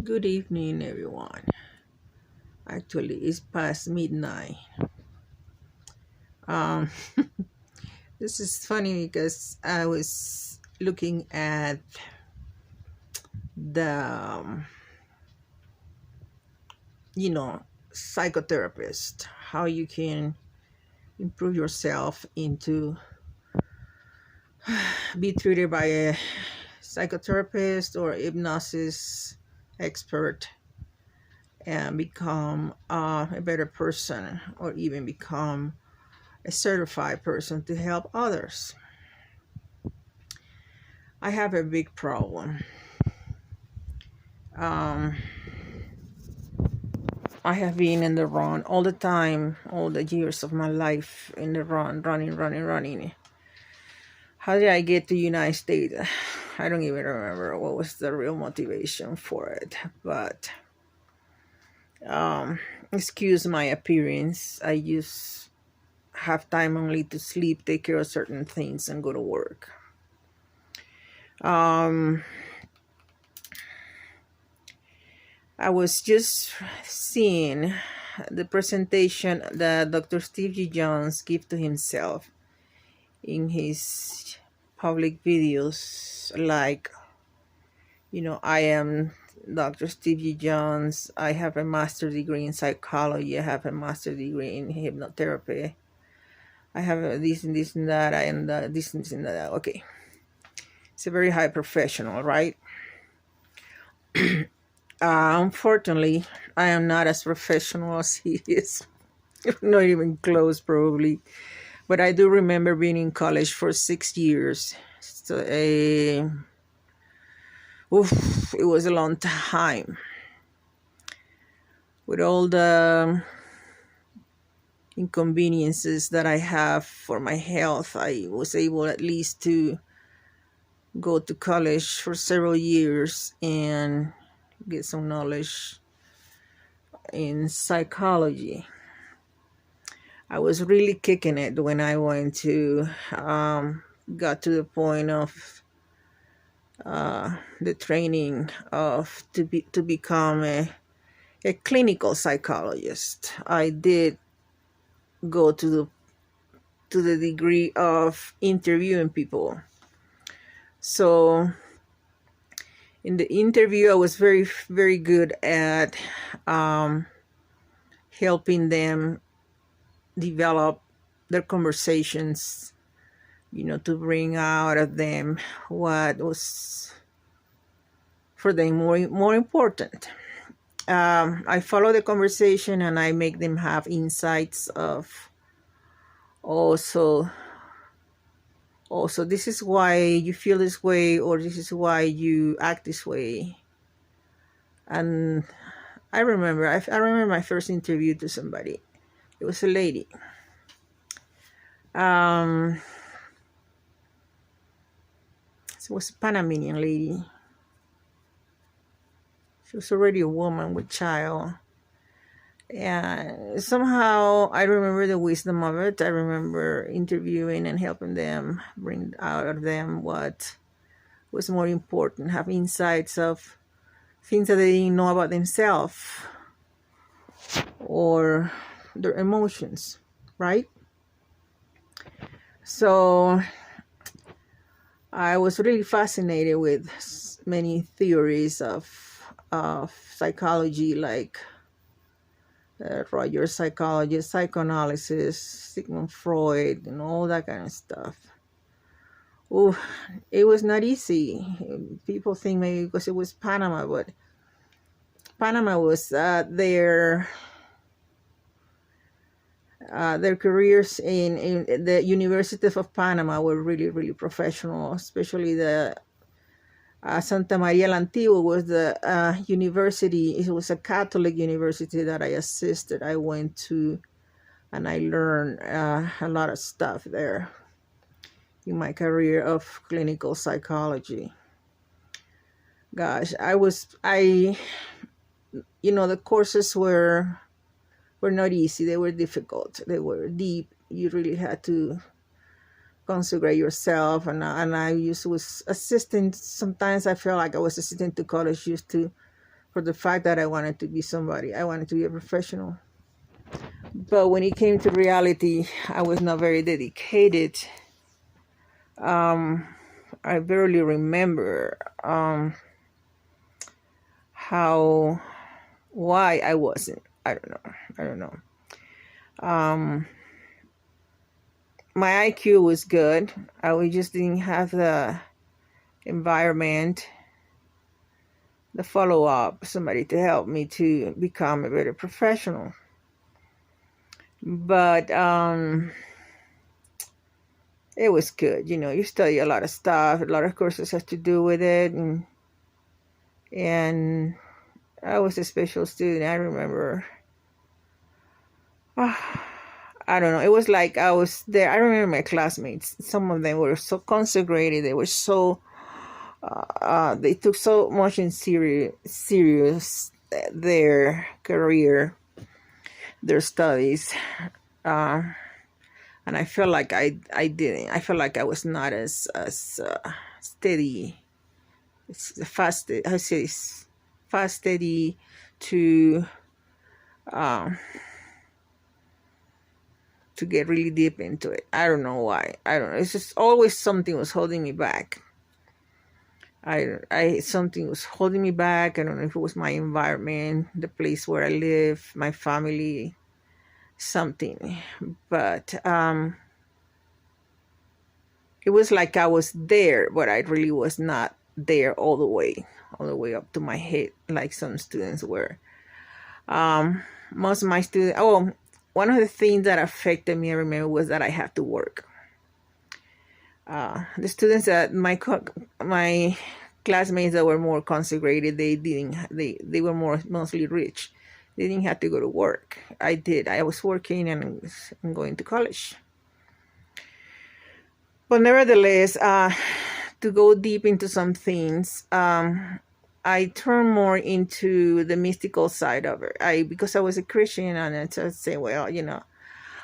Good evening, everyone. Actually, it's past midnight. Um, this is funny because I was looking at the, psychotherapist, how you can improve yourself into be treated by a psychotherapist or hypnosis expert and become a better person or even become a certified person to help others. I have a big problem. Um, I have been in the run all the time, all the years of my life in the run, running. How did I get to United States? I don't even remember what was the real motivation for it, but excuse my appearance. I just have time only to sleep, take care of certain things, and go to work. I was just seeing the presentation that Dr. Steve G. Jones gave to himself in his public videos, like, I am Dr. Steve G. Jones. I have a master's degree in psychology. I have a master's degree in hypnotherapy. I have this and this and that, and this and this and that. Okay. It's a very high professional, right? Unfortunately, I am not as professional as he is. Not even close, probably. But I do remember being in college for 6 years. So, it was a long time. With all the inconveniences that I have for my health, I was able at least to go to college for several years and get some knowledge in psychology. I was really kicking it when I went to got to the point of the training of to become a clinical psychologist. I did go to the degree of interviewing people. So in the interview, I was very, very good at helping them develop their conversations, to bring out of them what was for them more important. I follow the conversation and I make them have insights of also this is why you feel this way, or this is why you act this way. And I remember my first interview to somebody. It was a lady. It was a Panamanian lady. She was already a woman with child. And somehow I remember the wisdom of it. I remember interviewing and helping them bring out of them what was more important, have insights of things that they didn't know about themselves or their emotions, right? So I was really fascinated with many theories of psychology, like Roger psychology, psychoanalysis, Sigmund Freud, and all that kind of stuff. Oh, it was not easy. People think maybe because it was Panama, but Panama was their careers in the University of Panama were really, really professional, especially the Santa Maria la Antigua was the university. It was a Catholic university that I assisted. I went to, and I learned a lot of stuff there in my career of clinical psychology. Gosh, the courses were not easy. They were difficult. They were deep. You really had to consecrate yourself, and I was assisting. Sometimes I felt like I was assisting to college just to for the fact that I wanted to be somebody. I wanted to be a professional. But when it came to reality, I was not very dedicated. I barely remember why I wasn't. I don't know. My IQ was good. We just didn't have the environment, the follow-up, somebody to help me to become a better professional. But it was good. You study a lot of stuff. A lot of courses have to do with it. And I was a special student. I remember. I don't know. It was like I was there. I remember my classmates. Some of them were so consecrated. They were so. They took so much in serious their career, their studies, and I felt like I didn't. I felt like I was not as steady. It's fast. I say fast, steady to get really deep into it. I don't know why. I don't know. It's just always something was holding me back. Something was holding me back. I don't know if it was my environment, the place where I live, my family, something. But it was like I was there, but I really was not there all the way up to my head, like some students were. Most of my students. One of the things that affected me, I remember, was that I had to work. The students that my classmates that were more consecrated, they were mostly rich. They didn't have to go to work. I did. I was working and going to college. But nevertheless, to go deep into some things, I turned more into the mystical side of it. Because I was a Christian, and I just say, well,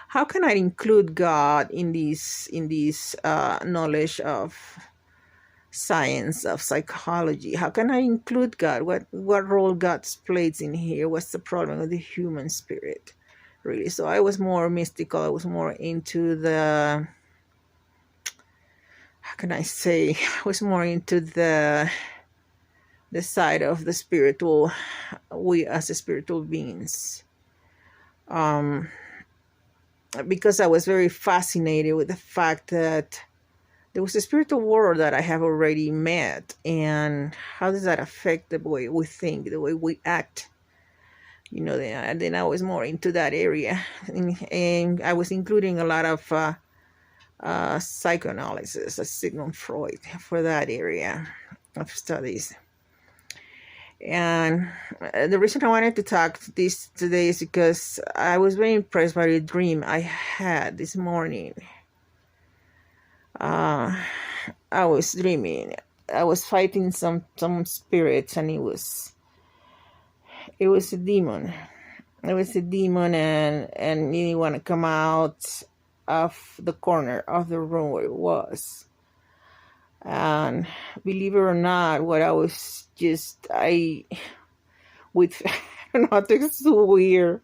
how can I include God in this knowledge of science, of psychology? How can I include God? What role God plays in here? What's the problem with the human spirit, really? So I was more mystical. I was more into the, how can I say? I was more into the side of the spiritual, we as spiritual beings. Because I was very fascinated with the fact that there was a spiritual world that I have already met, and how does that affect the way we think, the way we act? Then I was more into that area, and I was including a lot of psychoanalysis, Sigmund Freud, for that area of studies. And the reason I wanted to talk today is because I was very impressed by the dream I had this morning. I was dreaming. I was fighting some spirits, and it was a demon. It was a demon, and it didn't want to come out of the corner of the room where it was. And believe it or not, what I was I don't know, it's so weird.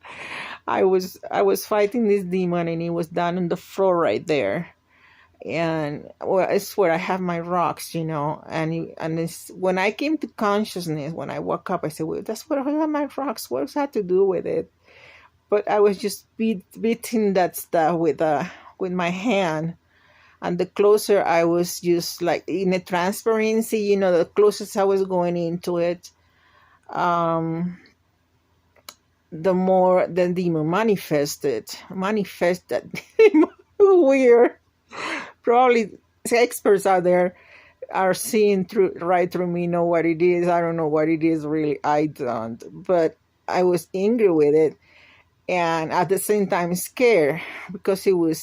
I was fighting this demon, and it was down on the floor right there. And it's where I have my rocks, and it's, when I came to consciousness, when I woke up, I said, well, that's where I have my rocks. What does that to do with it? But I was just beating that stuff with my hand. And the closer I was, just like in a transparency, the closest I was going into it, the more the demon manifested. Weird. Probably experts out there are seeing right through me, know what it is. I don't know what it is, really. I don't. But I was angry with it, and at the same time scared, because it was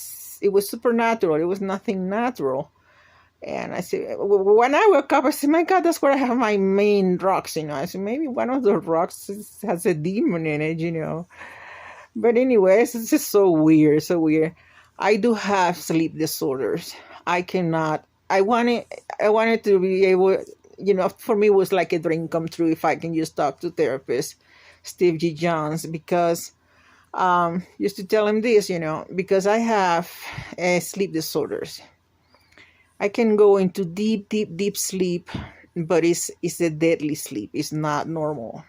supernatural. It was nothing natural. And I said, when I woke up, I said, my God, that's where I have my main rocks, I said, maybe one of the rocks has a demon in it, But anyways, it's just so weird. I do have sleep disorders. I wanted to be able, for me, it was like a dream come true if I can just talk to therapist Steve G. Jones, because used to tell him this, because I have sleep disorders. I can go into deep, deep, deep sleep, but it's a deadly sleep. It's not normal,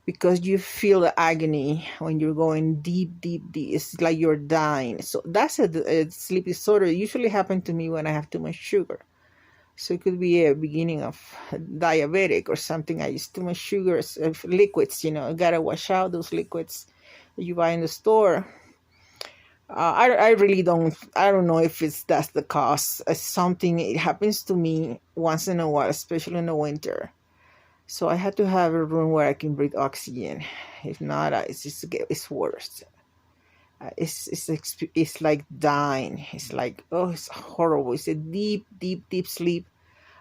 because you feel the agony when you're going deep, deep, deep. It's like you're dying. So that's a sleep disorder. It usually happens to me when I have too much sugar. So it could be a beginning of diabetic or something. I use too much sugar, liquids, I gotta wash out those liquids that you buy in the store. I really I don't know if that's the cause. It's something, it happens to me once in a while, especially in the winter. So I had to have a room where I can breathe oxygen. If not, it's worse. It's like dying. It's like, oh, it's horrible. It's a deep, deep, deep sleep.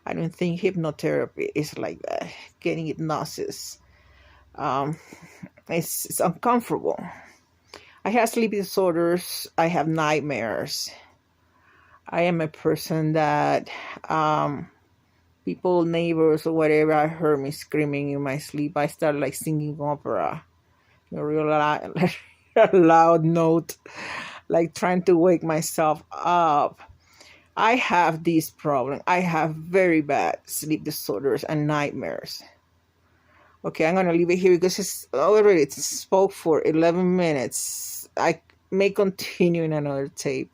I don't think hypnotherapy is like that. Getting hypnosis. It's uncomfortable. I have sleep disorders. I have nightmares. I am a person that people, neighbors or whatever, I heard me screaming in my sleep. I start like singing opera, real loud note, like trying to wake myself up. I have this problem. I have very bad sleep disorders and nightmares. Okay, I'm gonna leave it here because it's spoke for 11 minutes. I may continue in another tape.